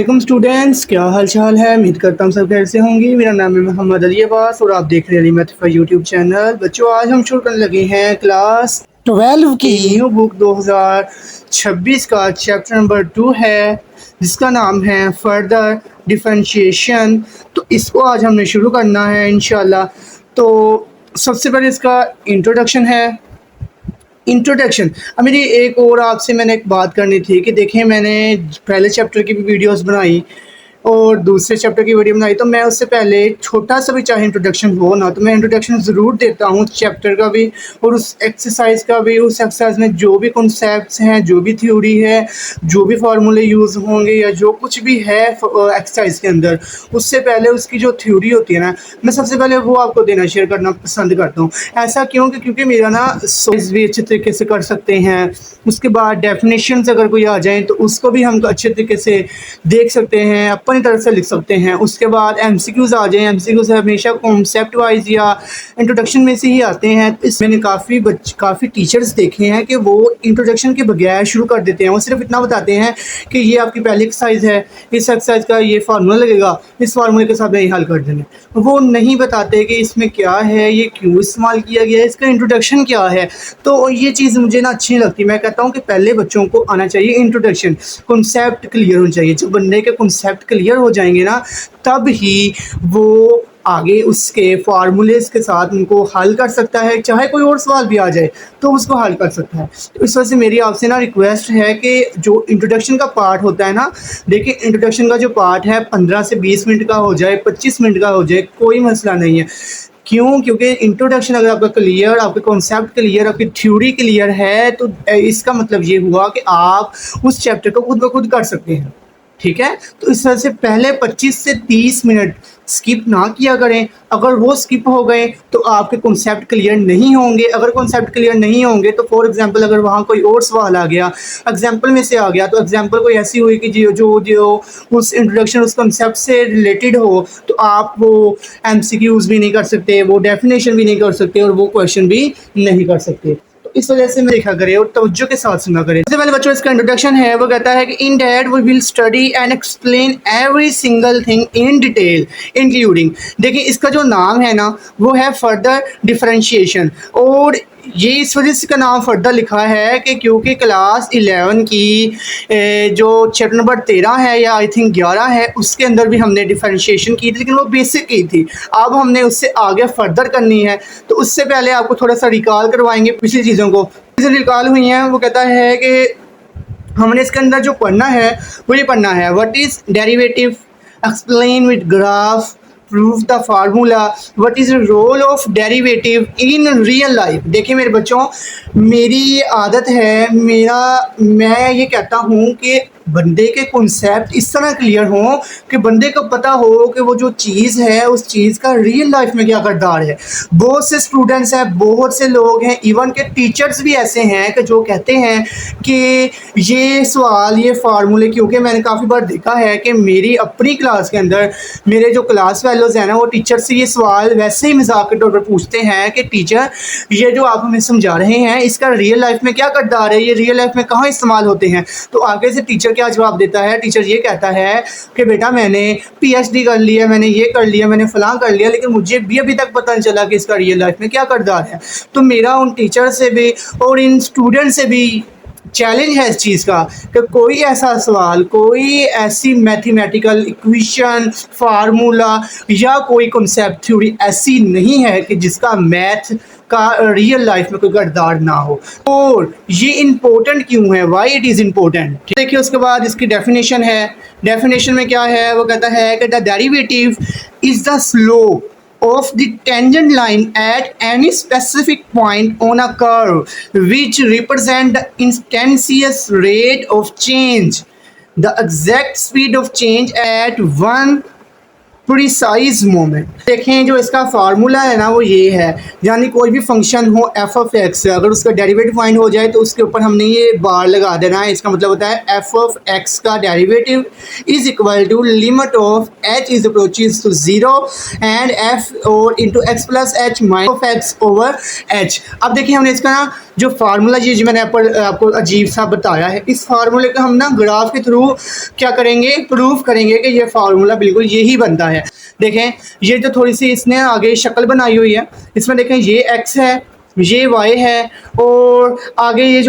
वालेकुम स्टूडेंट्स, क्या हाल चाल है। उम्मीद करता हूँ सब कैसे होंगे। मेरा नाम है मोहम्मद अली अब्बास और आप देख रहे हैं अली यूट्यूब चैनल। बच्चों, आज हम शुरू करने लगे हैं क्लास 12 की न्यू बुक 2026 का चैप्टर नंबर 2 है, जिसका नाम है फर्दर डिफरेंशिएशन। तो इसको आज हमने शुरू करना है इंशाल्लाह। तो सबसे पहले इसका इंट्रोडक्शन है। इंट्रोडक्शन। अब मेरी एक और आपसे मैंने एक बात करनी थी कि देखें, मैंने पहले चैप्टर की भी वीडियोस बनाई और दूसरे चैप्टर की वीडियो बनाई, तो मैं उससे पहले छोटा सा भी चाहे इंट्रोडक्शन हो ना, तो मैं इंट्रोडक्शन ज़रूर देता हूँ चैप्टर का भी और उस एक्सरसाइज का भी। उस एक्सरसाइज में जो भी कॉन्सेप्ट्स हैं, जो भी थ्योरी है, जो भी फार्मूले यूज़ होंगे या जो कुछ भी है एक्सरसाइज के अंदर, उससे पहले उसकी जो थ्योरी होती है ना, मैं सबसे पहले वो आपको देना शेयर करना पसंद करता हूँ। ऐसा क्यों? क्योंकि मेरा ना सोच भी अच्छे तरीके से कर सकते हैं। उसके बाद डेफिनेशंस अगर कोई आ जाए तो उसको भी हम अच्छे तरीके से देख सकते हैं, अपनी तरफ से लिख सकते हैं। उसके बाद एमसीक्यूज़ आ जाएँ। एमसीक्यूज़ हमेशा कॉन्सेप्ट वाइज या इंट्रोडक्शन में से ही आते हैं। इस मैंने काफ़ी टीचर्स देखे हैं कि वो इंट्रोडक्शन के बगैर शुरू कर देते हैं। वो सिर्फ इतना बताते हैं कि ये आपकी पहली एक्सरसाइज है, इस एक्सरसाइज का ये फार्मूला लगेगा, इस फार्मूले के साथ नहीं हल कर देंगे। वो नहीं बताते कि इसमें क्या है, ये क्यों इस्तेमाल किया गया है, इसका इंट्रोडक्शन क्या है। तो ये चीज़ मुझे ना अच्छी नहीं लगती। मैं कहता हूँ कि पहले बच्चों को आना चाहिए इंट्रोडक्शन, कॉन्सेप्ट क्लियर होना चाहिए। जब बंदे के कॉन्सेप्ट क्लियर हो जाएंगे ना, तब ही वो आगे उसके फार्मूलेस के साथ उनको हल कर सकता है। चाहे कोई और सवाल भी आ जाए तो उसको हल कर सकता है। तो इस वजह से मेरी आपसे ना रिक्वेस्ट है कि जो इंट्रोडक्शन का पार्ट होता है ना, देखिए इंट्रोडक्शन का जो पार्ट है 15 से 20 मिनट का हो जाए, 25 मिनट का हो जाए, कोई मसला नहीं है। क्यों? क्योंकि इंट्रोडक्शन अगर आपका क्लियर, आपके कॉन्सेप्ट क्लियर, आपकी थ्योरी क्लियर है, तो इसका मतलब ये हुआ कि आप उस चैप्टर को खुद ब खुद कर सकते हैं। ठीक है? तो इस तरह से पहले 25 से 30 मिनट स्किप ना किया करें। अगर वो स्किप हो गए तो आपके कॉन्सेप्ट क्लियर नहीं होंगे। अगर कॉन्सेप्ट क्लियर नहीं होंगे तो फॉर एग्जांपल अगर वहाँ कोई और सवाल आ गया, एग्जांपल में से आ गया, तो एग्जांपल कोई ऐसी हुई कि जो जो जो उस इंट्रोडक्शन, उस कॉन्सेप्ट से रिलेटेड हो, तो आप वो एमसीक्यूज़ भी नहीं कर सकते, वो डेफिनेशन भी नहीं कर सकते और वो क्वेश्चन भी नहीं कर सकते। तो इस वजह से मैं देखा करें और तवज्जो के साथ सुना करें। सबसे पहले बच्चों इसका इंट्रोडक्शन है, वो कहता है कि in that we will study and explain every single thing in detail including. देखिए इसका जो नाम है ना, वो है फर्दर डिफरेंशिएशन। और ये इस वजह से इसका नाम फर्दर लिखा है कि क्योंकि क्लास 11 की जो चैप्टर नंबर 13 है या आई थिंक 11 है, उसके अंदर भी हमने डिफरेंशिएशन की थी, लेकिन वो बेसिक की थी। अब हमने उससे आगे फर्दर करनी है। तो उससे पहले आपको थोड़ा सा रिकॉल करवाएंगे पिछली चीज़ों को। रिकॉल हुई हैं, वो कहता है कि हमने इसके अंदर जो पढ़ना है वो ये पढ़ना है, what is derivative, explain with graph, prove the formula, what is the role of derivative in real life. देखिए मेरे बच्चों, मेरी ये आदत है, मैं ये कहता हूँ कि बंदे के कॉन्सेप्ट इस तरह क्लियर हों कि बंदे को पता हो कि वो जो चीज़ है उस चीज़ का रियल लाइफ में क्या किरदार है। बहुत से स्टूडेंट्स हैं, बहुत से लोग हैं, इवन के टीचर्स भी ऐसे हैं कि जो कहते हैं कि ये सवाल, ये फार्मूले, क्योंकि मैंने काफ़ी बार देखा है कि मेरी अपनी क्लास के अंदर मेरे जो क्लास फेलोज़ हैं ना, वो टीचर से ये सवाल वैसे ही मजाक के तौर पर पूछते हैं कि टीचर, ये जो आप हमें समझा रहे हैं इसका रियल लाइफ में क्या किरदार है, ये रियल लाइफ में कहाँ इस्तेमाल होते हैं। तो आगे से टीचर क्या जवाब देता है? टीचर ये कहता है कि बेटा मैंने पीएचडी कर लिया, मैंने ये कर लिया, मैंने फलां कर लिया, लेकिन मुझे भी अभी तक पता नहीं चला कि इसका रियल लाइफ में क्या किरदार है। तो मेरा उन टीचर से भी और इन स्टूडेंट से भी चैलेंज है इस चीज़ का कि कोई ऐसा सवाल, कोई ऐसी मैथमेटिकल इक्वेशन, फार्मूला या कोई कॉन्सेप्ट थ्योरी ऐसी नहीं है कि जिसका मैथ का रियल लाइफ में कोई किरदार ना हो। और ये इम्पोर्टेंट क्यों है, वाई इट इज़ इम्पोर्टेंट। देखिए उसके बाद इसकी डेफिनेशन है। डेफिनेशन में क्या है? वो कहता है कि the derivative is the slope of the tangent line at any specific point on a curve which represent the instantaneous rate of change, the exact speed of change at one precise moment. देखें जो इसका formula है ना वो ये है, यानी कोई भी फंक्शन हो एफ ऑफ एक्स, अगर उसका डेरिवेटिव फाइंड हो जाए तो उसके ऊपर हमने ये बार लगा देना है। इसका मतलब होता है एफ ऑफ एक्स का derivative is equal to limit of H is approaches to zero and F और into X plus H minus of X over H. अब देखिए हमने इसका ना जो फार्मूला ये जो मैंने आपको अजीब सा बताया है, इस फार्मूले का हम ना ग्राफ के थ्रू क्या करेंगे, प्रूफ करेंगे कि ये फार्मूला बिल्कुल यही बनता है। देखें ये जो थोड़ी सी इसने आगे शक्ल बनाई हुई है, इसमें देखें ये x है, ये y है, और आगे ये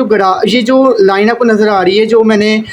जो लाइन आपको नज़र आ रही है जो मैंने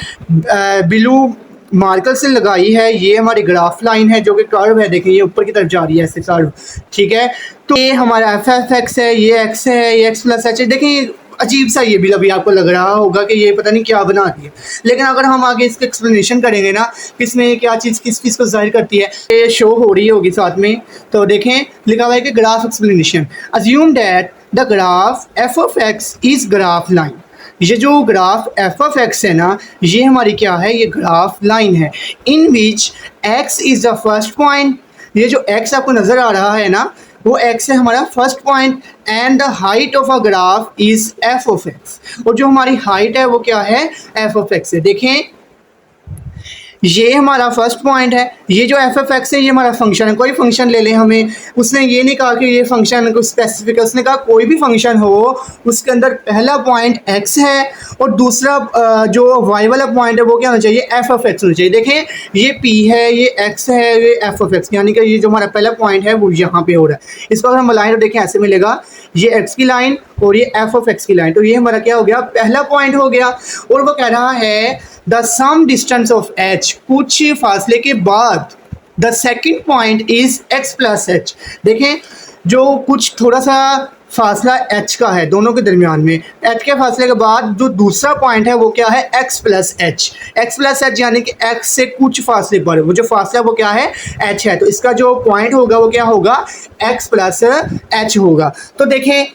ब्लू मार्कर से लगाई है, ये हमारी ग्राफ लाइन है जो कि कर्व है। देखें ये ऊपर की तरफ जा रही है ऐसे कर्व, ठीक है। तो ये हमारा एफ एफ एक्स है, ये x है, ये x प्लस एच है। देखें अजीब सा ये भी अभी आपको लग रहा होगा कि ये पता नहीं क्या बना रही है, लेकिन अगर हम आगे इसका एक्सप्लेनेशन करेंगे ना किसमें क्या चीज़ किस चीज़ को जाहिर करती है, ये शो हो रही होगी साथ में। तो देखें लिखा हुआ है कि graph explanation, assume that the graph F of x is graph line. ये जो ग्राफ एफ ऑफ एक्स है ना, ये हमारी क्या है, ये ग्राफ लाइन है। In which X is the first point, ये जो एक्स आपको नज़र आ रहा है ना वो x है हमारा first point, and the height of a graph is f of x, और जो हमारी हाइट है वो क्या है, एफ ऑफ एक्स है। देखें ये हमारा फर्स्ट पॉइंट है, ये जो एफ एफ एक्स है ये हमारा फंक्शन है। कोई फंक्शन ले लें, हमें उसने ये नहीं कहा कि ये फंक्शन को स्पेसिफिक है, उसने कहा कोई भी फंक्शन हो उसके अंदर पहला पॉइंट x है और दूसरा जो y वाला पॉइंट है वो क्या होना चाहिए, एफ ऑफ एक्स होना चाहिए। देखें ये p है, ये x है, ये एफ ऑफ एक्स, यानी कि ये जो हमारा पहला पॉइंट है वो यहाँ पे हो रहा है। इसको अगर हम लाइन देखें ऐसे मिलेगा, ये x की लाइन और ये एफ ऑफ एक्स की लाइन, तो ये हमारा क्या हो गया, पहला पॉइंट हो गया। और वो कह रहा है the some distance of h, कुछ फासले के बाद the second point is x plus h. देखें जो कुछ थोड़ा सा फासला h का है दोनों के दरमियान में, h के फासले के बाद जो दूसरा पॉइंट है वो क्या है, x plus h. x plus H यानी कि x से कुछ फासले पर वो जो फासला वो क्या है, h है, तो इसका जो पॉइंट होगा वो क्या होगा, x प्लस एच होगा। तो देखें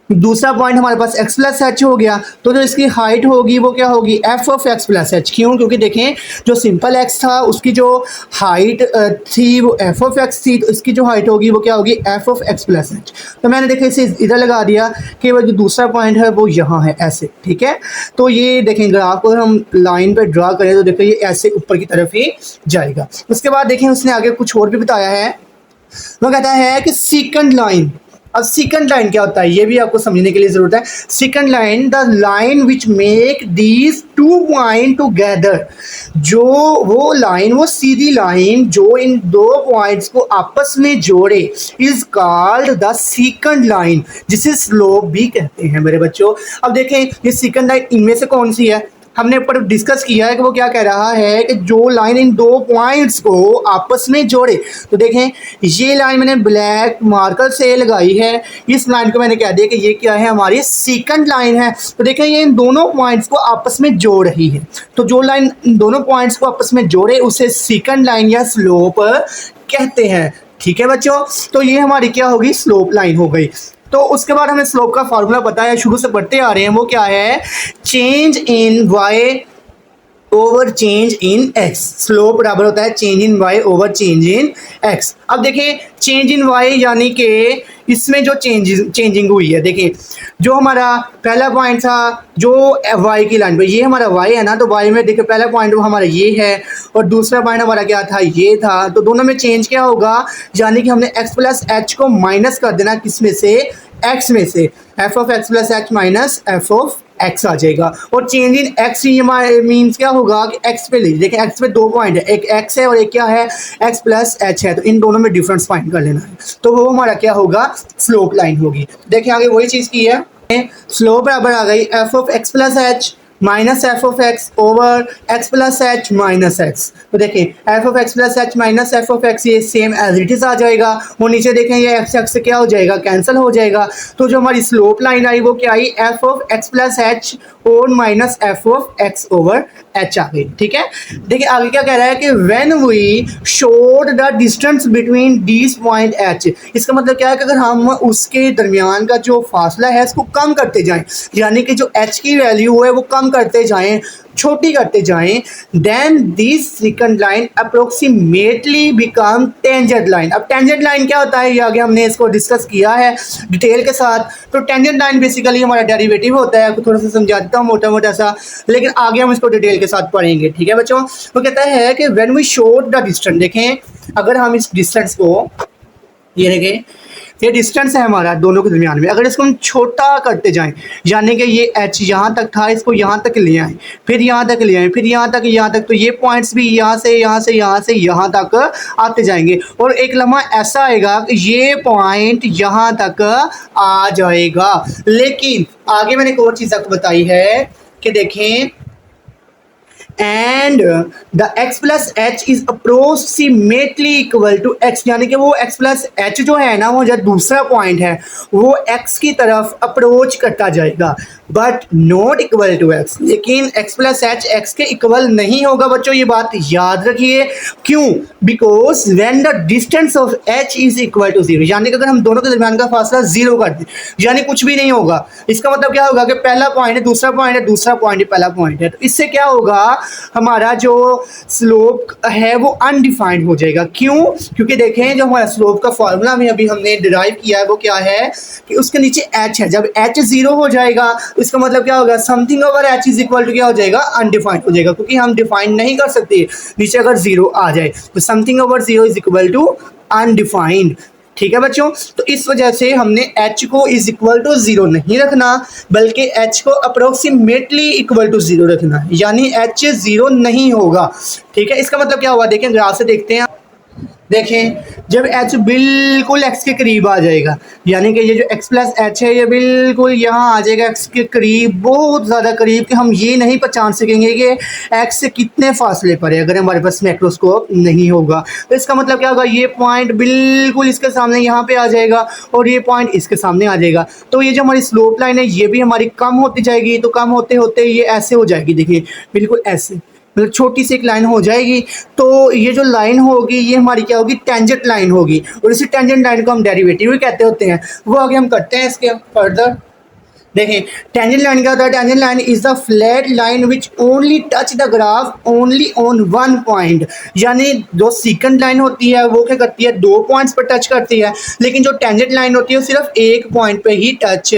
दूसरा पॉइंट हमारे पास x प्लस एच हो गया, तो जो इसकी हाइट होगी वो क्या होगी, F of x plus H. क्यों, क्योंकि देखें जो सिंपल x था उसकी जो हाइट थी वो एफ ऑफ एक्स थी, तो इसकी जो हाइट होगी वो क्या होगी, F of x plus H. तो मैंने देखें इसे इधर लगा दिया कि वो जो दूसरा पॉइंट है वो यहाँ है ऐसे, ठीक है। तो ये देखें ग्राफ को हम लाइन पर ड्रा करें तो देखें ये ऐसे ऊपर की तरफ ही जाएगा। उसके बाद देखें उसने आगे कुछ और भी बताया है, वो कहता है कि सेकंड लाइन। अब सेकंड लाइन क्या होता है ये भी आपको समझने के लिए ज़रूरत है। Second line the line which make these two point together, जो वो लाइन, वो सीधी लाइन जो इन दो पॉइंट्स को आपस में जोड़े, is called the second line, जिसे स्लोप भी कहते हैं मेरे बच्चों। अब देखें ये सेकंड लाइन इनमें से कौन सी है, हमने ऊपर डिस्कस किया है कि वो क्या कह रहा है कि जो लाइन इन दो पॉइंट्स को आपस में जोड़े। तो देखें ये लाइन मैंने ब्लैक मार्कर से लगाई है, इस लाइन को मैंने कह दिया कि ये क्या है, हमारी सेकंड लाइन है। तो देखें ये इन दोनों पॉइंट्स को आपस में जोड़ रही है, तो जो लाइन इन दोनों पॉइंट्स को आपस में जोड़े उसे सेकंड लाइन या स्लोप कहते हैं, ठीक है बच्चों। तो ये हमारी क्या होगी, स्लोप लाइन हो गई। तो उसके बाद हमें स्लोप का फार्मूला पता है, शुरू से पढ़ते आ रहे हैं, वो क्या है, change in y over change in x। Slope बराबर होता है change in y over change in x। अब देखिए चेंज इन y यानी कि इसमें जो चेंजिंग हुई है, देखिए जो हमारा पहला पॉइंट था जो y की लाइन पे, ये हमारा y है ना, तो y में देखिए पहला पॉइंट वो हमारा ये है और दूसरा पॉइंट हमारा क्या था, ये था। तो दोनों में चेंज क्या होगा, यानी कि हमने x प्लस एच को माइनस कर देना, किस में से, x में से, F of x plus H minus F of X आ जाएगा। और चेंज इन एक्स मीन्स क्या होगा कि एक्स पे लीजिए, देखिए एक्स पे दो पॉइंट है, एक एक्स है और एक क्या है, एक्स प्लस एच है, तो इन दोनों में डिफरेंस फाइंड कर लेना है, तो वो हमारा क्या होगा, स्लोप लाइन होगी। देखिए आगे वही चीज़ की है, स्लोप बराबर आ गई F of x plus H minus F of X over x plus H minus x. तो देखिए F of x plus H minus F of x ये सेम एज इट इज़ आ जाएगा, और नीचे देखें ये एक्स एक्स से क्या हो जाएगा, कैंसिल हो जाएगा। तो जो हमारी स्लोप लाइन आई वो क्या आई, F of x plus H और minus F of X over H आ गई, ठीक है। देखिए आगे क्या कह रहा है कि when we showed the distance between this point h, इसका मतलब क्या है कि अगर हम उसके दरमियान का जो फासला है इसको कम करते जाएं, यानी कि जो एच की वैल्यू है वो कम करते जाएं, छोटी करते जाएं, then this second line approximately become tangent line. अब टेंजेंट लाइन क्या होता है, ये आगे हमने इसको डिस्कस किया है डिटेल के साथ। तो टेंजेंट लाइन बेसिकली हमारा डेरिवेटिव होता है, थोड़ा सा समझा देता हूँ मोटा मोटा सा, लेकिन आगे हम इसको डिटेल के साथ पढ़ेंगे, ठीक है बच्चों। वो कहता है कि when we show the distance, देखें अगर हम इस डिस्टेंस को, ये देखें ये डिस्टेंस है हमारा दोनों के दरमियान में, अगर इसको हम छोटा करते जाएं, यानी कि ये h यहाँ तक था, इसको यहाँ तक ले आए, फिर यहाँ तक ले आए, फिर यहाँ तक, तो ये पॉइंट्स भी यहाँ से यहाँ तक आते जाएंगे, और एक लम्हा ऐसा आएगा कि ये पॉइंट यहाँ तक आ जाएगा। लेकिन आगे मैंने एक और चीज़ आपको बताई है कि देखें, and the x plus h is approximately equal to x, यानी कि वो x प्लस एच जो है ना, वो जो दूसरा पॉइंट है वो x की तरफ अप्रोच करता जाएगा, but not equal to x। लेकिन x प्लस एच x के इक्वल नहीं होगा बच्चों, ये बात याद रखिए। क्यों? Because when the distance of h is equal to 0, यानी कि अगर हम दोनों के दरमियान का फासला 0 कर दें, यानी कुछ भी नहीं होगा। इसका मतलब क्या होगा कि पहला पॉइंट है, दूसरा पॉइंट है, दूसरा पॉइंट है, पहला पॉइंट है, तो इससे क्या होगा, हमारा जो स्लोप है वो अनडिफाइंड हो जाएगा। क्यों? क्योंकि देखें जो हमारा स्लोप का फॉर्मूला में अभी हमने डिराइव किया है वो क्या है कि उसके नीचे h है, जब h 0 हो जाएगा तो इसका मतलब क्या होगा, something over h is equal to क्या हो जाएगा, अनडिफाइंड हो जाएगा, क्योंकि हम डिफाइन नहीं कर सकते नीचे अगर 0 आ जाए, तो something over 0 is equal to undefined. ठीक है बच्चों, तो इस वजह से हमने h को इज इक्वल टू 0 नहीं रखना, बल्कि h को अप्रोक्सीमेटली इक्वल टू 0 रखना, यानी h 0 नहीं होगा। ठीक है, इसका मतलब क्या हुआ, देखें ग्राफ से देखते हैं। देखें जब h बिल्कुल x के करीब आ जाएगा, यानी कि ये जो x प्लस एच है ये बिल्कुल यहाँ आ जाएगा x के करीब, बहुत ज़्यादा करीब, कि हम ये नहीं पहचान सकेंगे कि x से कितने फासले पर है अगर हमारे पास माइक्रोस्कोप नहीं होगा। तो इसका मतलब क्या होगा, ये पॉइंट बिल्कुल इसके सामने यहाँ पे आ जाएगा और ये पॉइंट इसके सामने आ जाएगा। तो ये जो हमारी स्लोप लाइन है ये भी हमारी कम होती जाएगी, तो कम होते होते ये ऐसे हो जाएगी, देखिए बिल्कुल ऐसे, मतलब छोटी सी एक लाइन हो जाएगी। तो ये जो लाइन होगी ये हमारी क्या होगी, टेंजेंट लाइन होगी, और इसी टेंजेंट लाइन को हम डेरिवेटिव भी कहते होते हैं। वो आगे हम करते हैं इसके फर्दर। देखें टेंजेंट लाइन क्या होता है, tangent line is the flat line which only touch the graph only on one point, यानी जो सेकंड लाइन होती है वो क्या करती है, 2 पॉइंट्स पर टच करती है, लेकिन जो टेंजेंट लाइन होती है वो सिर्फ एक पॉइंट पे ही टच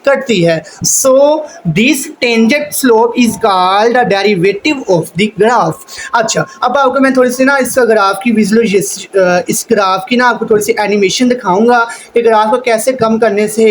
करती है। So this tangent slope is called the derivative of the graph. अच्छा, अब आपको मैं थोड़ी सी ना इस ग्राफ की विजुअलाइजेशन, इस ग्राफ की ना आपको थोड़ी सी एनिमेशन दिखाऊंगा कि ग्राफ को कैसे कम करने से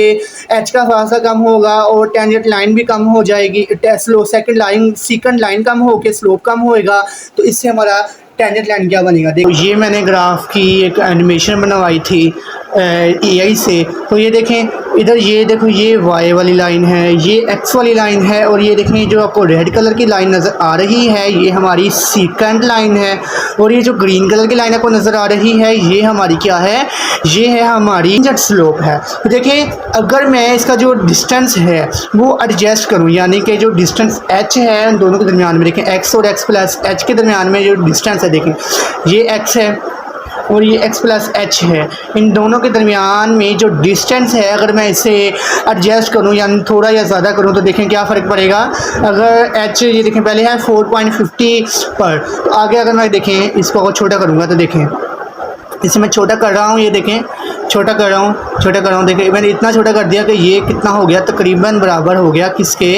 एच का फासला कम होगा और टेंजेंट लाइन भी कम हो जाएगी, सेकंड लाइन कम होकर स्लोप कम होएगा, तो इससे हमारा टेंजेंट लाइन क्या बनेगा। देखो ये मैंने ग्राफ की एक एनिमेशन बनवाई थी AI से, तो ये देखें इधर, ये देखो ये Y वाली लाइन है, ये X वाली लाइन है, और ये देखें जो आपको रेड कलर की लाइन नज़र आ रही है ये हमारी सेकंड लाइन है, और ये जो ग्रीन कलर की लाइन आपको नज़र आ रही है ये हमारी क्या है, ये है हमारी टेंजेंट स्लोप है। तो देखें अगर मैं इसका जो डिस्टेंस है वो एडजस्ट करूँ, यानी कि जो डिस्टेंस h है उन दोनों के दरमियान में, देखें x और x प्लस एच के दरमियान में जो डिस्टेंस है, देखें ये x है और ये x प्लस एच है, इन दोनों के दरमियान में जो डिस्टेंस है अगर मैं इसे एडजस्ट करूं यानी थोड़ा या ज़्यादा करूं तो देखें क्या फ़र्क पड़ेगा। अगर h ये देखें पहले है 4.50 पर, तो आगे अगर मैं देखें इसको अगर छोटा करूंगा तो देखें इसे मैं छोटा कर रहा हूँ, ये देखें छोटा कर रहा हूँ, देखें मैंने इतना छोटा कर दिया कि ये कितना हो गया, तकरीबन बराबर हो गया किसके,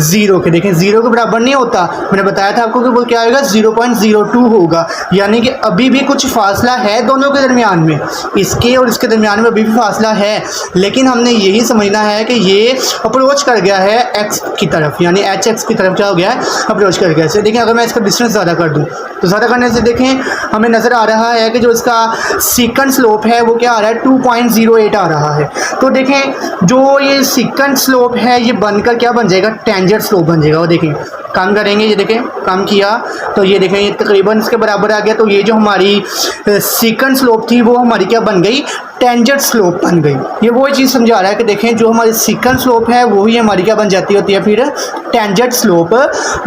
0 के। देखें 0 के बराबर नहीं होता, मैंने बताया था आपको कि वो क्या आएगा 0.02 होगा, यानी कि अभी भी कुछ फासला है दोनों के दरमियान में, इसके और इसके दरमियान में अभी भी फासला है, लेकिन हमने यही समझना है कि ये अप्रोच कर गया है x की तरफ, यानी hx की तरफ क्या हो गया है, अप्रोच कर गया है। देखें अगर मैं इसका डिस्टेंस ज़्यादा कर दूँ तो ज़्यादा करने से देखें हमें नज़र आ रहा है कि जो इसका सेकंड स्लोप है वो क्या आ रहा है, 2.08 आ रहा है। तो देखें जो ये सेकंड स्लोप है ये बनकर क्या बन जाएगा, टेंजेंट स्लोप बन जाएगा। वो देखें कम करेंगे, ये देखें कम किया तो ये देखें ये तकरीबन इसके बराबर आ गया, तो ये जो हमारी सेकंड स्लोप थी वो हमारी क्या बन गई, टेंजेंट स्लोप बन गई। ये वो चीज़ समझा रहा है कि देखें जो हमारी सेकंड स्लोप है वो ही हमारी क्या बन जाती होती है, फिर टेंजेंट स्लोप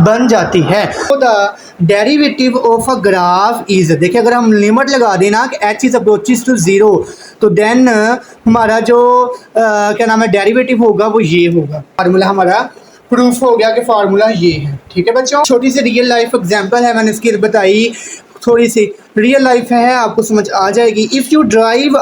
बन जाती है। तो the derivative of a graph is, देखिए अगर हम लिमिट लगा देना कि h इज अप्रोचेस टू 0 तो देन हमारा जो क्या नाम है डेरिवेटिव होगा वो ये होगा, फार्मूला हमारा प्रूफ हो गया कि फार्मूला ये है। ठीक है बच्चों, छोटी सी रियल लाइफ एग्जांपल है, मैंने इसकी बताई, थोड़ी सी रियल लाइफ है, आपको समझ आ जाएगी। If you drive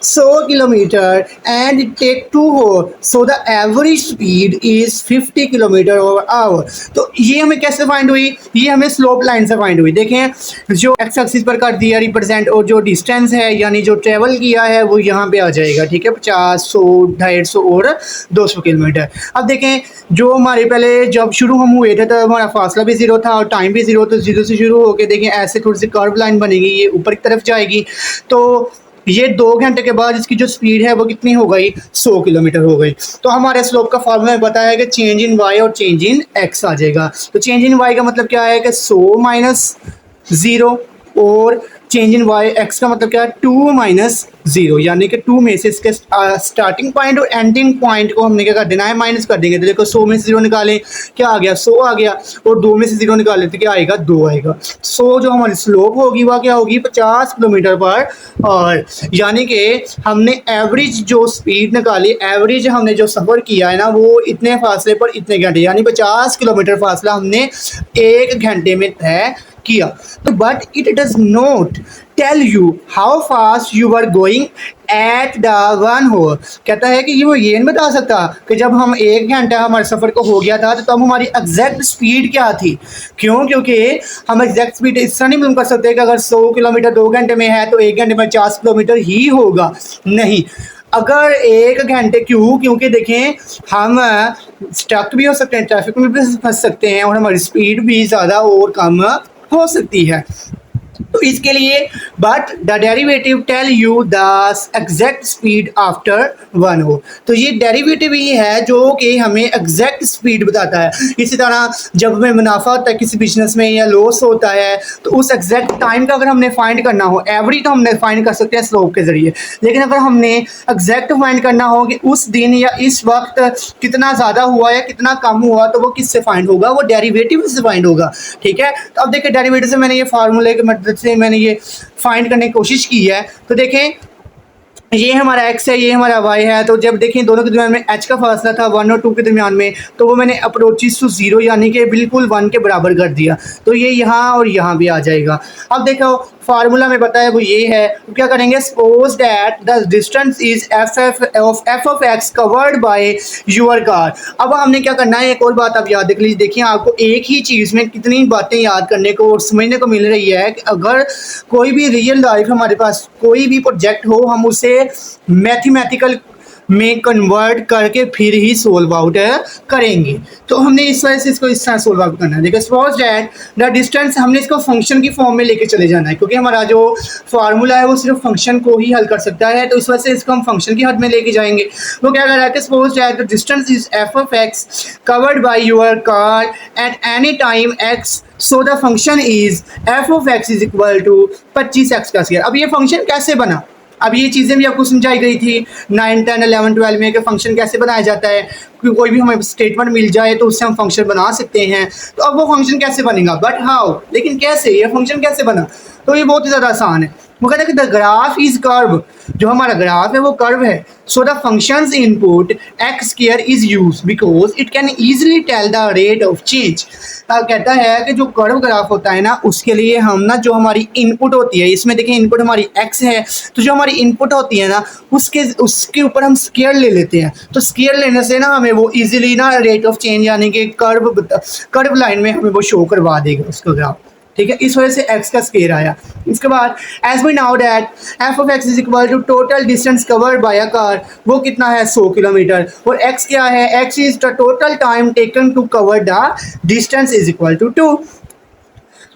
100 kilometre and take 2 hours, so the average speed is 50 kilometre per hour. तो ये हमें कैसे फाइंड हुई? ये हमें स्लोप लाइन से फाइंड हुई। देखें जो एक्स एक्सिस पर कर दिया रिप्रेजेंट, और जो डिस्टेंस है यानी जो ट्रेवल किया है वो यहाँ पे आ जाएगा। ठीक है, 50, 100, 150 और 200 किलोमीटर। अब देखें जो हमारे पहले जब शुरू हम हुए थे तो हमारा फासला भी ज़ीरो था और टाइम भी ज़ीरो, तो ज़ीरो से शुरू होकर देखें ऐसे थोड़ी सी कर्व लाइन बनेगी, ये ऊपर की तरफ जाएगी। तो ये 2 घंटे के बाद इसकी जो स्पीड है वो कितनी हो गई? 100 किलोमीटर हो गई। तो हमारे स्लोप का फॉर्मूला बताया है कि चेंज इन वाई और चेंज इन एक्स आ जाएगा। तो चेंज इन वाई का मतलब क्या है कि 100 माइनस 0, और चेंज इन वाई एक्स का मतलब क्या है? 2 माइनस 0, यानी कि 2 में से इसके स्टार्टिंग पॉइंट और एंडिंग पॉइंट को हमने क्या कर देना है? माइनस कर देंगे। तो देखो 100 में से 0 निकालें, क्या आ गया? 100 आ गया, और 2 में से 0 निकालें तो क्या आएगा? 2 आएगा। 100 जो हमारी स्लोप होगी वह क्या होगी? 50 किलोमीटर/आवर। यानी कि हमने एवरेज जो स्पीड निकाली, एवरेज हमने जो सफ़र किया है ना, वो इतने फासले पर इतने घंटे, यानी 50 किलोमीटर फासला हमने 1 घंटे में तय किया। तो but it does not tell you how fast you are going at the 1 hour। कहता है कि ये वो ये नहीं बता सकता कि जब हम 1 घंटा हमारे सफ़र को हो गया था तो तब हमारी एग्जैक्ट स्पीड क्या थी। क्यों? क्योंकि हम एग्जैक्ट स्पीड इस तरह नहीं मालूम कर सकते कि अगर 100 किलोमीटर 2 घंटे में है तो 1 घंटे में 50 किलोमीटर ही होगा। नहीं, अगर 1 घंटे, क्योंकि देखें हम स्टक भी हो सकते हैं, ट्रैफिक में भी फंस सकते हैं, और हमारी स्पीड भी ज़्यादा और कम हो सकती है। तो इसके लिए but the derivative tell you the exact speed after 1 hour। तो ये डेरिवेटिव ही है जो कि हमें एग्जैक्ट स्पीड बताता है। इसी तरह जब हमें मुनाफा होता है किसी बिजनेस में या लॉस होता है तो उस एग्जैक्ट टाइम का अगर हमने फाइंड करना हो, एवरेज तो हमने फाइंड कर सकते हैं स्लोप के ज़रिए, लेकिन अगर हमने एग्जैक्ट फाइंड करना हो कि उस दिन या इस वक्त कितना ज़्यादा हुआ या कितना कम हुआ, तो वो किससे फाइंड होगा? वो डेरिवेटिव से फाइंड होगा। ठीक है, तो अब देखिए डेरिवेटिव से मैंने ये फार्मूले के मदद से मैंने ये फाइंड करने की कोशिश की है। तो देखें ये हमारा x है, ये हमारा y है। तो जब देखें दोनों के दरमियान में h का फासला था 1 और 2 के दरमियान में, तो वो मैंने अप्रोचेस टू 0 यानी कि बिल्कुल 1 के बराबर कर दिया। तो ये यहाँ और यहाँ भी आ जाएगा। अब देखो फार्मूला में बताया वो ये है, तो क्या करेंगे? Suppose that the distance is f of x covered by your car. अब हमने क्या करना है, एक और बात आप याद रख लीजिए। देखिए आपको एक ही चीज़ में कितनी बातें याद करने को और समझने को मिल रही है कि अगर कोई भी रियल लाइफ हमारे पास कोई भी प्रोजेक्ट हो, हम उसे मैथमेटिकल में कन्वर्ट करके फिर ही सोल्व आउट करेंगे। तो हमने इस वजह से इसको इस तरह सोल्व आउट करना है। देखिए सपोज दैट द डिस्टेंस, हमने इसको फंक्शन की फॉर्म में लेके चले जाना है, क्योंकि हमारा जो फार्मूला है वो सिर्फ फंक्शन को ही हल कर सकता है। तो इस वजह से इसको हम फंक्शन की हद में लेके जाएंगे। वो क्या कर रहा है कि suppose that the distance is f of x covered by your car at any time x, so the function is f of x is equal to 25x का स्क्वायर। अब ये फंक्शन कैसे बना? अब ये चीज़ें भी आपको समझाई गई थी 9, 10, 11, 12 में कि फंक्शन कैसे बनाया जाता है। कोई भी हमें स्टेटमेंट मिल जाए तो उससे हम फंक्शन बना सकते हैं। तो अब वो फंक्शन कैसे बनेगा? बट हाउ, लेकिन कैसे? ये फंक्शन कैसे बना? तो ये बहुत ही ज़्यादा आसान है। वो कहता है कि द ग्राफ इज कर्व, जो हमारा ग्राफ है वो कर्व है। So the functions input x square is use because it can easily tell the rate of change. कहता है कि जो कर्व ग्राफ होता है ना, उसके लिए हम ना जो हमारी इनपुट होती है, इसमें देखिए इनपुट हमारी एक्स है, तो जो हमारी इनपुट होती है ना उसके ऊपर हम स्क्वायर ले लेते हैं। तो स्क्वायर लेने से ना हमें वो इजीली ना रेट ऑफ चेंज यानी कि कर्व लाइन में हमें वो शो करवा देगा उसका ग्राफ। ठीक है, इस वजह से x का स्क्वायर आया। इसके बाद as we now that f of x is equal to total distance covered by a car, वो कितना है? 100 किलोमीटर। और x क्या है? x is the total time taken to cover the distance is equal to 2।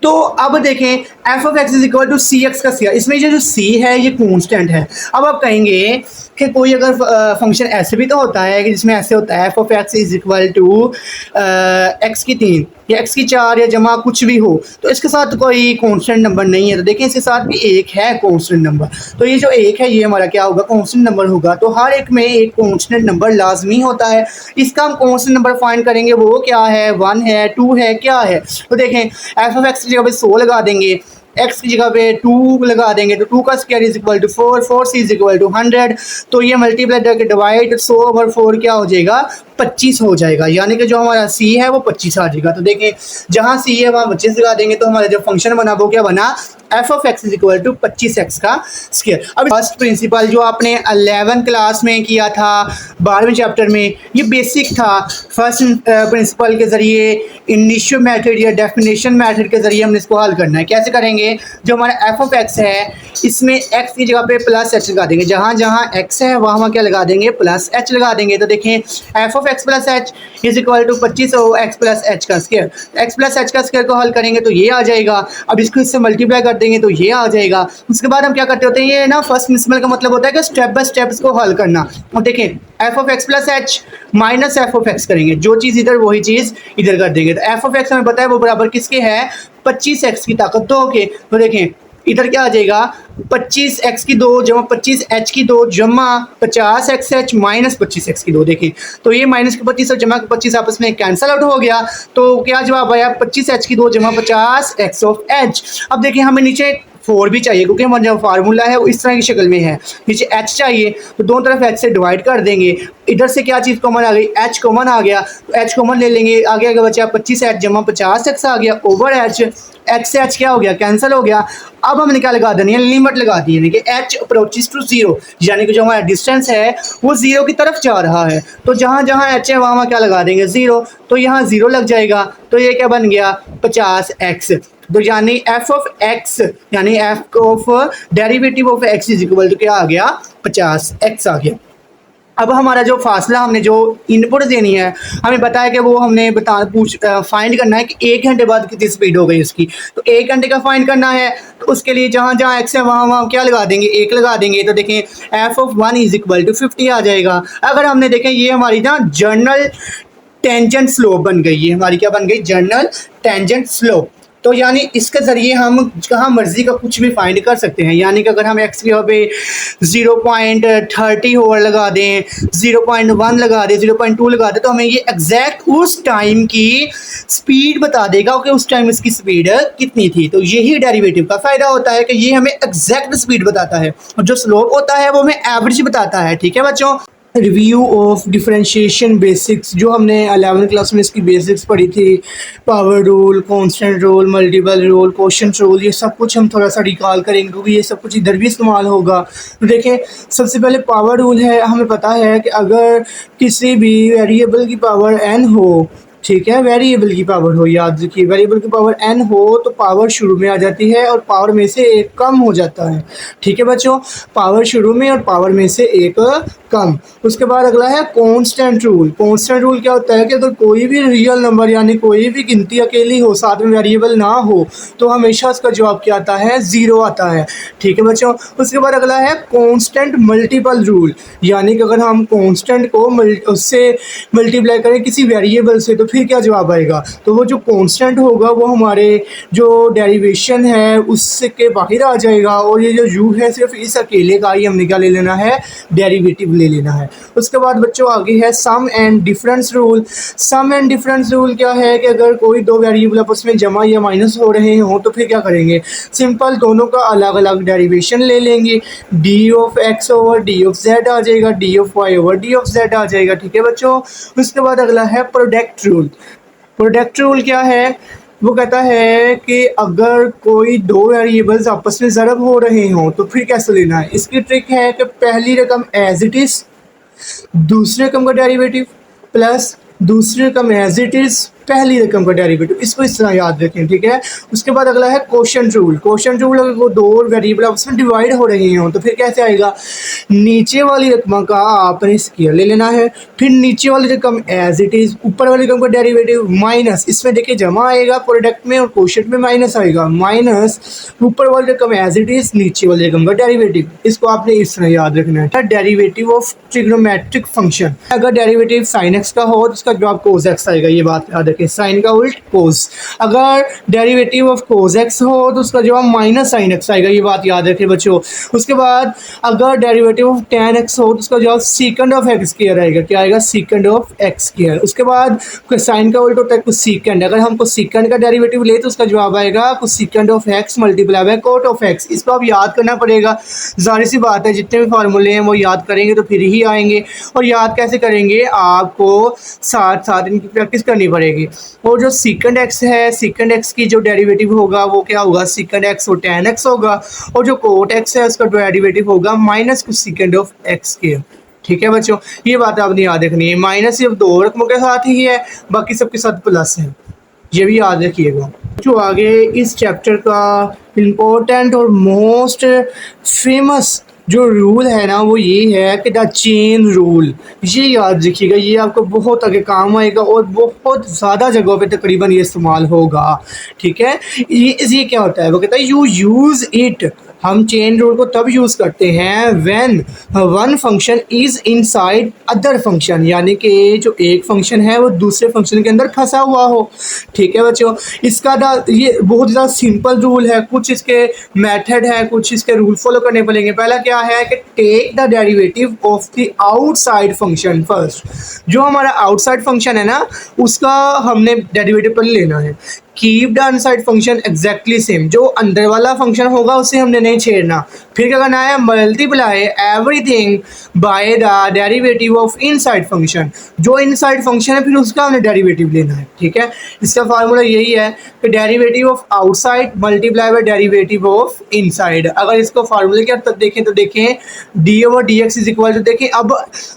तो अब देखें f of x is equal to c x का स्क्वायर। इसमें जो सी है ये कॉन्स्टेंट है। अब आप कहेंगे कि कोई अगर फंक्शन ऐसे भी तो होता है कि जिसमें ऐसे होता है F of x is equal to x की 3 या एक्स की 4 या जमा कुछ भी हो, तो इसके साथ कोई कांस्टेंट नंबर नहीं है। तो देखें इसके साथ भी एक है कांस्टेंट नंबर। तो ये जो एक है ये हमारा क्या होगा? कांस्टेंट नंबर होगा। तो हर एक में एक कांस्टेंट नंबर लाजमी होता है। इसका हम कांस्टेंट नंबर फाइंड करेंगे, वो क्या है? 1 है, 2 है, क्या है? तो देखें एफ ऑफ एक्स की जगह 100 लगा देंगे, एक्स की जगह पे 2 लगा देंगे तो 2 का square is equal to 4, 4c is equal to 100। तो ये मल्टीप्लाई करके डिवाइड 100/4 क्या हो जाएगा 25 हो जाएगा, यानी कि जो हमारा c है वो 25 आ जाएगा। तो देखें जहाँ c है वहाँ 25 लगा देंगे तो हमारा जो फंक्शन बना वो क्या बना f of x is equal to 25x का स्क्वायर। अब फर्स्ट प्रिंसिपल जो आपने 11 क्लास में किया था 12वें चैप्टर में, ये बेसिक था। फर्स्ट प्रिंसिपल के ज़रिए इनिशियल मेथड या डेफिनेशन मेथड के ज़रिए हमने इसको हल करना है। कैसे करेंगे, जो हमारा एफ ऑफ एक्स है इसमें एक्स की जगह पे प्लस एच लगा देंगे, जहाँ जहाँ एक्स है वहाँ क्या लगा देंगे प्लस एच लगा देंगे। तो देखें f of x plus h is equal to 25 x plus h का स्क्वायर। एक्स प्लस एच का स्क्वायर को हल करेंगे तो ये आ जाएगा। अब इसको इससे मल्टीप्लाई कर देंगे तो ये आ जाएगा। उसके बाद हम क्या करते होते हैं, ये ना फर्स्ट प्रिंसिपल का मतलब होता है कि स्टेप बाय स्टेप इसको हल करना। और देखें f of x plus H minus F of x करेंगे, जो चीज़ इधर वही चीज़ इधर कर देंगे। तो एफ ऑफ एक्स हमें पता है वो बराबर किसके है 25x की ताकत 2 के। तो देखें इधर क्या आ जाएगा 25x की 2 जमा 25h की 2 जमा 50xh माइनस 25x की 2। देखें तो ये माइनस के 25 और जमा के 25 आपस में कैंसल आउट हो गया। तो क्या जवाब आया 25h की 2 जमा 50x ऑफ h। अब देखें हमें नीचे 4 भी चाहिए क्योंकि हमारा जो फार्मूला है वो इस तरह की शक्ल में है, नीचे h चाहिए तो दोनों तरफ h से डिवाइड कर देंगे। इधर से क्या चीज़ कॉमन आ गई h कॉमन आ गया तो h कॉमन ले लेंगे, आगे आगे बचा 25h जमा 50x आ गया ओवर h से h क्या हो गया कैंसिल हो गया। अब हमने क्या लगा देनी है लिमिट लगा दी है कि h अप्रोचेस टू 0, यानी कि जो हमारा डिस्टेंस है वो 0 की तरफ जा रहा है। तो जहाँ जहाँ h है वहाँ क्या लगा देंगे 0, तो यहाँ 0 लग जाएगा। तो ये क्या बन गया 50x। तो यानी एफ ऑफ एक्स यानी f of derivative of x is equal to क्या आ गया 50x आ गया। अब हमारा जो फासला हमने जो इनपुट देनी है हमें पता है कि वो हमने फाइंड करना है कि 1 घंटे बाद कितनी स्पीड हो गई उसकी। तो 1 घंटे का फाइंड करना है तो उसके लिए जहाँ जहाँ एक्स है वहाँ वहाँ क्या लगा देंगे 1 लगा देंगे। तो देखें f of 1 is equal to 50 आ जाएगा। अगर हमने देखें ये हमारी ना जर्नल टेंजेंट स्लोप बन गई है, हमारी क्या बन गई जर्नल टेंजेंट स्लोप। तो यानी इसके ज़रिए हम जहाँ मर्ज़ी का कुछ भी फाइंड कर सकते हैं, यानी कि अगर हम एक्स की जगह पे 0.30 ओवर लगा दें 0.1 लगा दें 0.2 लगा दें तो हमें ये एग्जैक्ट उस टाइम की स्पीड बता देगा कि उस टाइम इसकी स्पीड कितनी थी। तो यही डेरिवेटिव का फ़ायदा होता है कि ये हमें एग्जैक्ट स्पीड बताता है और जो स्लोप होता है वो हमें एवरेज बताता है। ठीक है बच्चों, रिव्यू ऑफ डिफरेंशिएशन बेसिक्स जो हमने 11वीं क्लास में इसकी बेसिक्स पढ़ी थी, power rule, constant rule, multiple rule, quotient rule, ये सब कुछ हम थोड़ा सा रिकॉल करेंगे क्योंकि ये सब कुछ इधर भी इस्तेमाल होगा। तो देखें सबसे पहले पावर रूल है, हमें पता है कि अगर किसी भी वेरिएबल की पावर n हो, ठीक है, वेरिएबल की पावर हो, याद रखिए वेरिएबल की पावर n हो तो पावर शुरू में आ जाती है और पावर में से एक कम हो जाता है। ठीक है बच्चों, पावर शुरू में और पावर में से एक कम। उसके बाद अगला है कांस्टेंट रूल। कांस्टेंट रूल क्या होता है कि अगर कोई भी रियल नंबर यानी कोई भी गिनती अकेली हो साथ में वेरिएबल ना हो तो हमेशा उसका जवाब क्या आता है 0 आता है। ठीक है बच्चों, उसके बाद अगला है कांस्टेंट मल्टीपल रूल, यानी कि अगर हम कांस्टेंट को उससे मल्टीप्लाई करें किसी वेरिएबल से तो फिर क्या जवाब आएगा, तो वो जो कांस्टेंट होगा वो हमारे जो डेरिवेशन है उसके बाहर आ जाएगा और ये जो u है सिर्फ इस अकेले का ही हमने क्या ले लेना है डेरिवेटिव ले लेना है। उसके बाद बच्चों आगे है sum and difference rule. Sum and difference rule क्या है कि अगर कोई दो वेरिएबल आपस में जमा या माइनस हो रहे हों तो फिर क्या करेंगे, सिंपल दोनों का अलग अलग डेरिवेशन ले लेंगे। D of X over D of Z आ जाएगा, D of Y over D of Z आ जाएगा। ठीक है बच्चों, उसके बाद अगला है प्रोडक्ट रूल। प्रोडक्ट रूल क्या है, वो कहता है कि अगर कोई दो वेरिएबल्स आपस में ज़रब हो रहे हों तो फिर कैसे लेना है। इसकी ट्रिक है कि पहली रकम एज इट इज़, दूसरे रकम का डेरिवेटिव प्लस दूसरी रकम एज इट इज़ पहली रकम का डेरिवेटिव, इसको इस तरह याद रखें। ठीक है, उसके बाद अगला है क्वोशंट रूल। क्वोशंट रूल अगर वो दो वेरिएबल आपस में डिवाइड हो रहे हों तो फिर कैसे आएगा, नीचे वाली रकम का आपने स्क्वायर ले लेना है, फिर नीचे वाली रकम एज इट इज़, ऊपर वाली रकम का डेरिवेटिव माइनस, इसमें देखिए जमा आएगा प्रोडक्ट में और क्वोशंट में माइनस आएगा, माइनस ऊपर वाली रकम एज इट इज़ नीचे वाली रकम का डेरिवेटिव। इसको आपने इस तरह याद रखना है। डेरिवेटिव ऑफ ट्रिग्नोमेट्रिक फंक्शन, अगर डेरिवेटिव साइन एक्स का हो तो इसका जवाब कोस एक्स आएगा, ये बात याद रखना। करके, साइन का उल्ट कोस। अगर डेरिवेटिव ऑफ कोस एक्स हो तो उसका जवाब माइनस साइन एक्स आएगा, ये बात याद रखें बच्चों। उसके बाद अगर डेरिवेटिव ऑफ टेन एक्स हो तो उसका जवाब सीकेंड ऑफ एक्स स्क्वायर आएगा, क्या आएगा, सीकेंड ऑफ एक्स स्क्वायर। उसके बाद साइन का उल्ट होता है कुछ सीकेंड, अगर हमको सीकेंड का डेरिवेटिव ले तो उसका जवाब आएगा कुछ second of x multiply by cot of x. इसको अब याद करना पड़ेगा, जाहिर सी बात है जितने भी फार्मूले हैं वो याद करेंगे तो फिर ही आएंगे। और याद कैसे करेंगे, आपको साथ साथ इनकी प्रैक्टिस करनी पड़ेगी। और जो सीकेंड एक्स है, सीकेंड एक्स की जो डेरिवेटिव होगा वो क्या होगा, सीकेंड एक्स और टेन एक्स होगा। और जो कोट एक्स है उसका डेरिवेटिव होगा माइनस कुछ सीकेंड ऑफ एक्स के। ठीक है बच्चों, ये बात आपने याद रखनी है। माइनस सिर्फ दो रकमों के साथ ही है, बाकी सबके साथ प्लस है, ये भी याद रखिएगा। जो आगे इस चैप्टर का इम्पोर्टेंट और मोस्ट फेमस जो रूल है ना वो ये है कि द चेन रूल, ये याद रखिएगा, ये आपको बहुत आगे काम आएगा और बहुत ज़्यादा जगहों पे तकरीबन ये इस्तेमाल होगा। ठीक है, ये क्या होता है, वो कहता है यू यूज़ इट, हम चेन रूल को तब यूज़ करते हैं when one function is inside other function, यानी कि जो एक फंक्शन है वो दूसरे फंक्शन के अंदर फंसा हुआ हो। ठीक है बच्चों, इसका ये बहुत ज़्यादा सिंपल रूल है, कुछ इसके मेथड है, कुछ इसके रूल फॉलो करने पड़ेंगे। पहला क्या है कि take the derivative of the outside function first, जो हमारा आउटसाइड फंक्शन है ना उसका हमने डेरिवेटिव पर लेना है। Keep the onside function exactly same, जो अंदर वाला फंक्शन होगा उसे हमने नहीं छेड़ना। फिर क्या करना है, multiply everything by the derivative of inside function, जो इनसाइड फंक्शन है फिर उसका हमने डेरिवेटिव लेना है। ठीक है, इसका फार्मूला यही है कि derivative of outside multiply by derivative of inside. अगर इसको फार्मूले के तब देखें तो देखें d over D x is equal to, देखें अब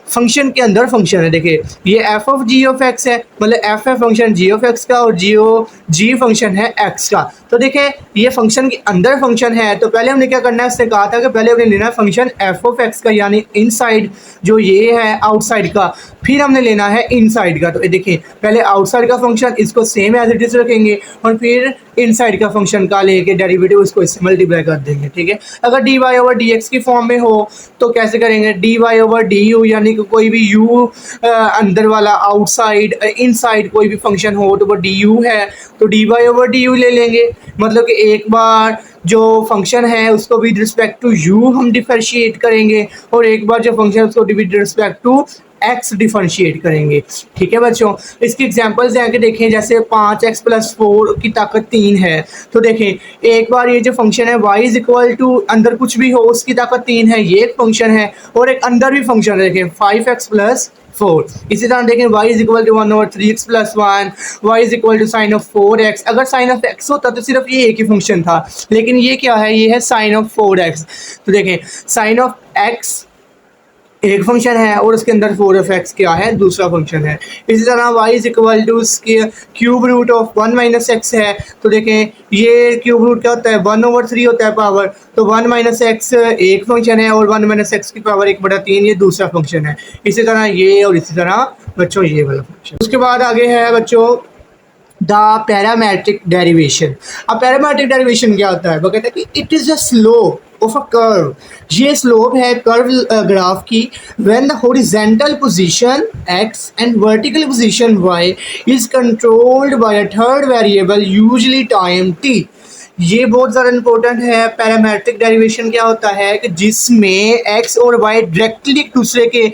फंक्शन के अंदर फंक्शन है, देखिए ये f of g of x है, मतलब एफ है फंक्शन जी ऑफ एक्स का और जी फंक्शन है एक्स का। तो देखें ये फंक्शन के अंदर फंक्शन है, तो पहले हमने क्या करना है, उसने कहा था कि पहले हमने लेना है फंक्शन एफ ऑफ एक्स का यानी इनसाइड जो ये है आउटसाइड का, फिर हमने लेना है इनसाइड का। तो ये देखिए पहले आउटसाइड का फंक्शन इसको सेम एज इट इज रखेंगे और फिर इनसाइड का फंक्शन का लेके डेरिवेटिव उसको इससे मल्टीप्लाई कर देंगे। ठीक है, अगर d Y over D x की फॉर्म में हो तो कैसे करेंगे, d Y over d u, यानी कि कोई भी यू अंदर वाला आउटसाइड इनसाइड कोई भी फंक्शन हो तो वो डी यू है तो D Y over d u ले लेंगे। मतलब कि एक बार जो फंक्शन है उसको विद रिस्पेक्ट टू यू हम डिफरेंशिएट करेंगे और एक बार जो फंक्शन है उसको with respect to x differentiate करेंगे। ठीक है बच्चों, इसकी एग्जांपल्स हैं कि देखें जैसे 5x + 4 की ताकत 3 है, तो देखें एक बार ये जो फंक्शन है y इज इक्वल टू अंदर कुछ भी हो उसकी ताकत 3 है, ये एक फंक्शन है और एक अंदर भी फंक्शन है, देखें 5x + 4। इसी तरह देखें y is equal to 1/3x + 1, y is equal to sine of 4x। अगर साइन ऑफ x होता तो सिर्फ ये एक ही फंक्शन था, लेकिन ये क्या है, ये है साइन ऑफ 4x। तो देखें साइन ऑफ x एक फंक्शन है और उसके अंदर 4 ऑफ एक्स क्या है, दूसरा फंक्शन है। इसी तरह y is equal to cube root of 1 - x है, तो देखें ये क्यूब रूट क्या होता है, 1/3 होता है पावर, तो 1 - x एक फंक्शन है और 1 - x की पावर 1/3 ये दूसरा फंक्शन है। इसी तरह ये और इसी तरह बच्चों ये वाला फंक्शन। उसके बाद आगे है बच्चों द पैरामेट्रिक डेरिवेशन। अब पैरामेट्रिक डेरिवेशन क्या होता है, वो कहता है कि it is a slope of a curve, ये स्लोप है कर्व ग्राफ की, when the horizontal position x and vertical position y is controlled by a third variable usually time t। ये बहुत ज़्यादा इंपॉर्टेंट है। पैरामेट्रिक डेरिवेशन क्या होता है कि जिसमें x और y डायरेक्टली एक दूसरे के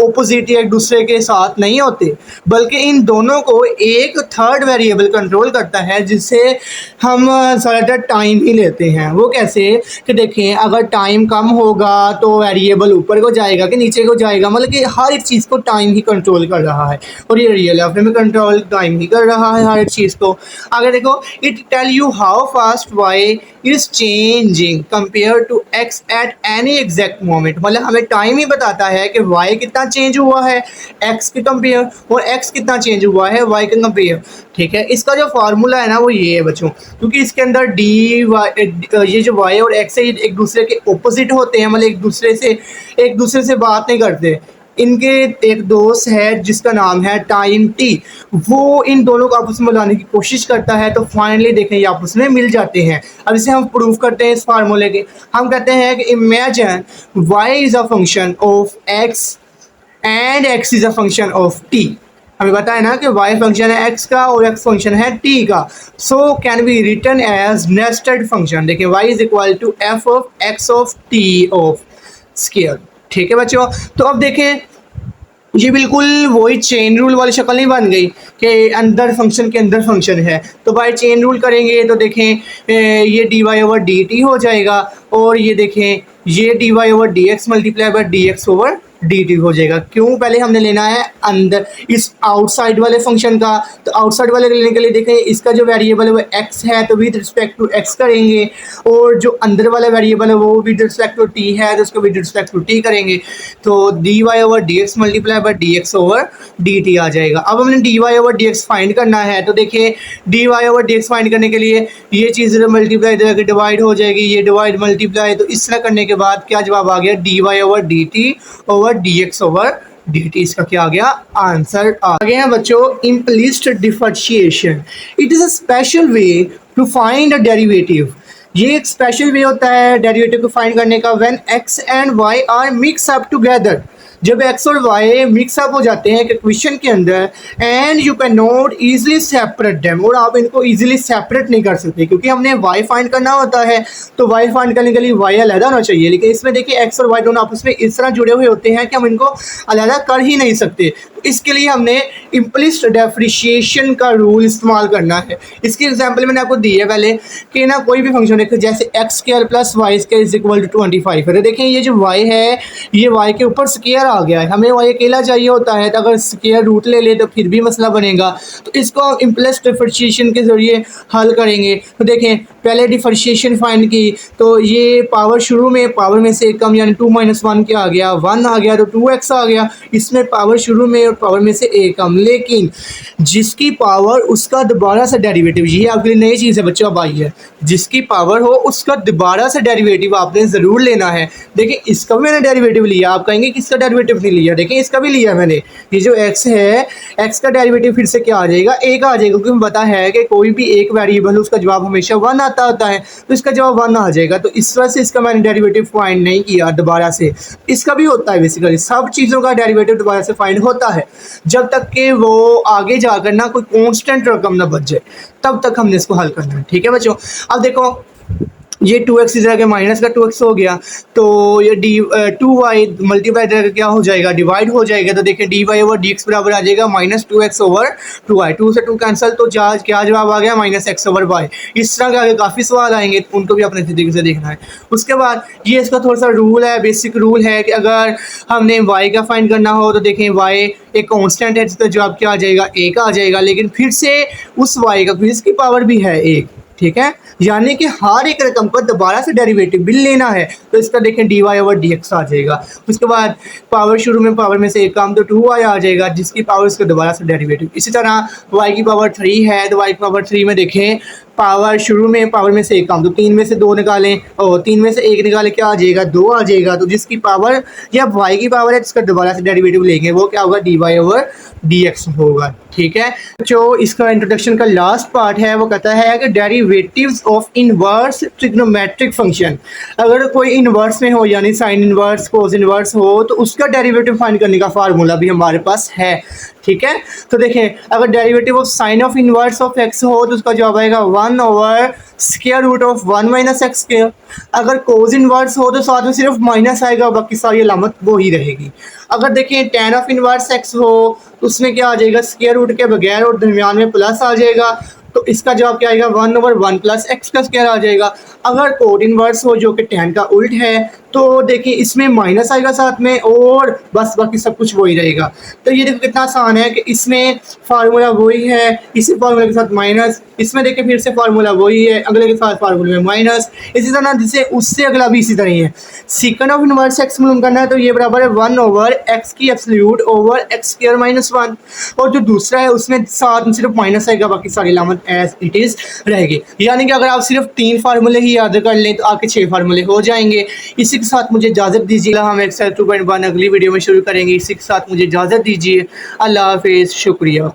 ऑपोजिट या एक दूसरे के साथ नहीं होते, बल्कि इन दोनों को एक थर्ड वेरिएबल कंट्रोल करता है, जिससे हम ज़्यादातर टाइम ही लेते हैं। वो कैसे कि देखें अगर टाइम कम होगा तो वेरिएबल ऊपर को जाएगा कि नीचे को जाएगा, मतलब कि हर एक चीज़ को टाइम ही कंट्रोल कर रहा है और ये रियल लाइफ में कंट्रोल टाइम ही कर रहा है हर एक चीज़ को। आगे देखो it tell you how fast y is changing compared to x at any exact moment, मतलब हमें टाइम ही बताता है कि y कितना चेंज हुआ है x के कंपेयर और x कितना चेंज हुआ है y के कंपेयर। ठीक है, इसका जो फार्मूला है ना वो ये है बच्चों, क्योंकि इसके अंदर डी ये जो y और x है ये एक दूसरे के ऑपोजिट होते हैं, मतलब एक दूसरे से बात नहीं करते। इनके एक दोस्त है जिसका नाम है टाइम टी, वो इन दोनों को आपस में लाने की कोशिश करता है, तो फाइनली देखें ये आपस में मिल जाते हैं। अब इसे हम प्रूव करते हैं इस फार्मूले के। हम कहते हैं कि imagine y is a function of x and x is a function of t। हमें पता है ना कि y फंक्शन है x का और x फंक्शन है t का, so can be written as nested function. देखिए y is equal to f of x of t of square. ठीक है बच्चों, तो अब देखें ये बिल्कुल वही चेन रूल वाली शक्ल नहीं बन गई कि अंदर फंक्शन के अंदर फंक्शन है। तो बाय चेन रूल करेंगे तो देखें ये d Y over D t हो जाएगा, और ये देखें ये d Y over D x multiply by D x over D t हो जाएगा। क्यों, पहले हमने लेना है अंदर इस आउटसाइड वाले फंक्शन का, तो आउटसाइड वाले लेने के लिए देखें इसका जो वेरिएबल है वो x है तो विद रिस्पेक्ट टू x करेंगे, और जो अंदर वाला वेरिएबल है वो विद रिस्पेक्ट टू t है तो उसको विद रिस्पेक्ट टू t करेंगे। तो D Y over D x multiply by D x over D T आ जाएगा। अब हमने D Y over D X find करना है, तो देखिए D Y over D X find करने के लिए ये चीज़ मल्टीप्लाई करके डिवाइड हो जाएगी, ये डिवाइड मल्टीप्लाई, तो इस तरह करने के बाद क्या जवाब आ गया, d Y over D t over D x over D t. इसका क्या आ गया, आंसर आ गया है बच्चों implicit differentiation. It is a special way to find a derivative. ये एक स्पेशल वे होता है डेरिवेटिव को फाइंड करने का when x and y are mix up together. जब x और y मिक्स अप हो जाते हैं इक्वेशन के अंदर, and you can not easily separate them, और आप इनको ईजिली सेपरेट नहीं कर सकते क्योंकि हमने y फाइंड करना होता है, तो y फाइंड करने के लिए y अलग होना चाहिए। लेकिन इसमें देखिए x और y दोनों आपस में इस तरह जुड़े हुए होते हैं कि हम इनको अलग कर ही नहीं सकते। इसके लिए हमने इम्प्लिसिट डिफरेंशिएशन का रूल इस्तेमाल करना है। इसकी एग्जांपल मैंने आपको दी है पहले कि ना कोई भी फंक्शन देखो जैसे x square plus y square is equal to 25 है। देखें ये जो y है ये y के ऊपर स्क्वायर आ गया है, हमें y अकेला चाहिए होता है, तो अगर स्क्वायर रूट ले ले तो फिर भी मसला बनेगा। तो इसको हम इम्प्लिसिट डिफरेंशिएशन के ज़रिए हल करेंगे। तो देखें पहले डिफरेंशिएशन फाइंड की, तो ये पावर शुरू में पावर में से कम यानी 2 - 1 क्या आ गया, 1 आ गया, तो 2x आ गया। इसमें पावर शुरू में और पावर में से a कम, लेकिन जिसकी पावर उसका दोबारा से डेरिवेटिव, ये आपके लिए नई चीज़ है बच्चों अब आई है, जिसकी पावर हो उसका दोबारा से डेरिवेटिव आपने ज़रूर लेना है। देखिए इसका भी मैंने डेरिवेटिव लिया, आप कहेंगे किसका डेरिवेटिव नहीं लिया, देखिए इसका भी लिया मैंने। ये जो x है x का डेरिवेटिव फिर से क्या आ जाएगा, a का आ जाएगा, क्योंकि पता है कि कोई भी एक वेरिएबल उसका जवाब हमेशा 1 आता होता है, तो इसका जवाब 1 आ जाएगा। तो इस वजह से इसका मैंने डेरिवेटिव फाइंड नहीं किया दोबारा से। इसका भी होता है, बेसिकली सब चीज़ों का डेरिवेटिव दोबारा से फाइंड होता है जब तक कि वो आगे जाकर ना कोई कांस्टेंट रकम ना बच जाए, तब तक हमने इसको हल करना है। ठीक है बच्चों, अब देखो ये 2x इधर के माइनस का 2x हो गया, तो ये टू वाई मल्टीप्लाई इधर क्या हो जाएगा, डिवाइड हो जाएगा। तो देखिए D Y over D x बराबर आ जाएगा -2x ओवर 2y, 2 से 2 कैंसिल, तो क्या जवाब आ गया -x ओवर y। इस तरह के आगे काफ़ी सवाल आएंगे, तो उनको भी अपने तरीके से देखना है। उसके बाद ये इसका थोड़ा सा रूल है, बेसिक रूल है कि अगर हमने y का फाइंड करना हो तो देखें y एक कांस्टेंट है जिसका जवाब क्या आ जाएगा, 1 आ जाएगा, लेकिन फिर से उस y का जिसकी पावर भी है 1, ठीक है, यानी कि हर एक रकम का दोबारा से डेरिवेटिव भी लेना है। तो इसका देखें D Y over D X आ जाएगा। उसके बाद पावर शुरू में पावर में से एक काम, तो 2y आ जाएगा जिसकी पावर इसका दोबारा से डेरिवेटिव। इसी तरह y की पावर 3 है, तो y की पावर 3 में देखें पावर शुरू में पावर में से एक काम, तो 3 में से 2 निकालें और 3 में से 1 निकालें, क्या आ जाएगा, 2 आ जाएगा। तो जिसकी पावर या y की पावर है जिसका दोबारा से डेरिवेटिव लेंगे वो क्या होगा, d Y over D x होगा। ठीक है, जो इसका इंट्रोडक्शन का लास्ट पार्ट है वो कहता है कि derivatives of inverse trigonometric function. अगर कोई इनवर्स में हो यानी साइन इनवर्स कोस इनवर्स हो तो उसका डेरिवेटिव फाइंड करने का फार्मूला भी हमारे पास है। ठीक है, तो देखें अगर derivative of sine of inverse of x हो तो उसका जवाब आएगा 1 over square root of 1 minus x square. अगर कोस इनवर्स हो तो साथ में सिर्फ माइनस आएगा, बाकी सारी अलामत वो ही रहेगी। अगर देखें टेन ऑफ इनवर्स एक्स हो तो उसमें क्या आ जाएगा, स्क्वायर रूट के बगैर और दरमियान में प्लस आ जाएगा, तो इसका जवाब क्या आएगा, 1 ओवर 1 प्लस एक्स का स्क्वायर आ जाएगा। अगर कोड इनवर्स हो जो कि टेन का उल्ट है तो देखिए इसमें माइनस आएगा साथ में और बस बाकी सब कुछ वही रहेगा। तो ये देखो कितना आसान है कि इसमें फार्मूला वही है, इसी फार्मूले के साथ माइनस, इसमें देखिए फिर से फार्मूला वही है, अगले के साथ फार्मूले में माइनस, इसी तरह जिससे उससे अगला भी इसी तरह ही है। सीकंड ऑफ इनवर्स एक्स मालूम करना है तो ये बराबर है 1 ओवर एक्स की absolute over x square minus 1, और जो दूसरा है उसमें साथ में सिर्फ माइनस आएगा, बाकी सारी अलामत एज इट इज़ रहेगी। यानी कि अगर आप सिर्फ 3 फार्मूले ही याद कर लें तो आपके 6 फार्मूले हो जाएंगे। इसी के साथ मुझे इजाज़त दीजिए, हम एक्सरसाइज 2.1 अगली वीडियो में शुरू करेंगे। इसी के साथ मुझे इजाज़त दीजिए, अल्लाह हाफिज़, शुक्रिया।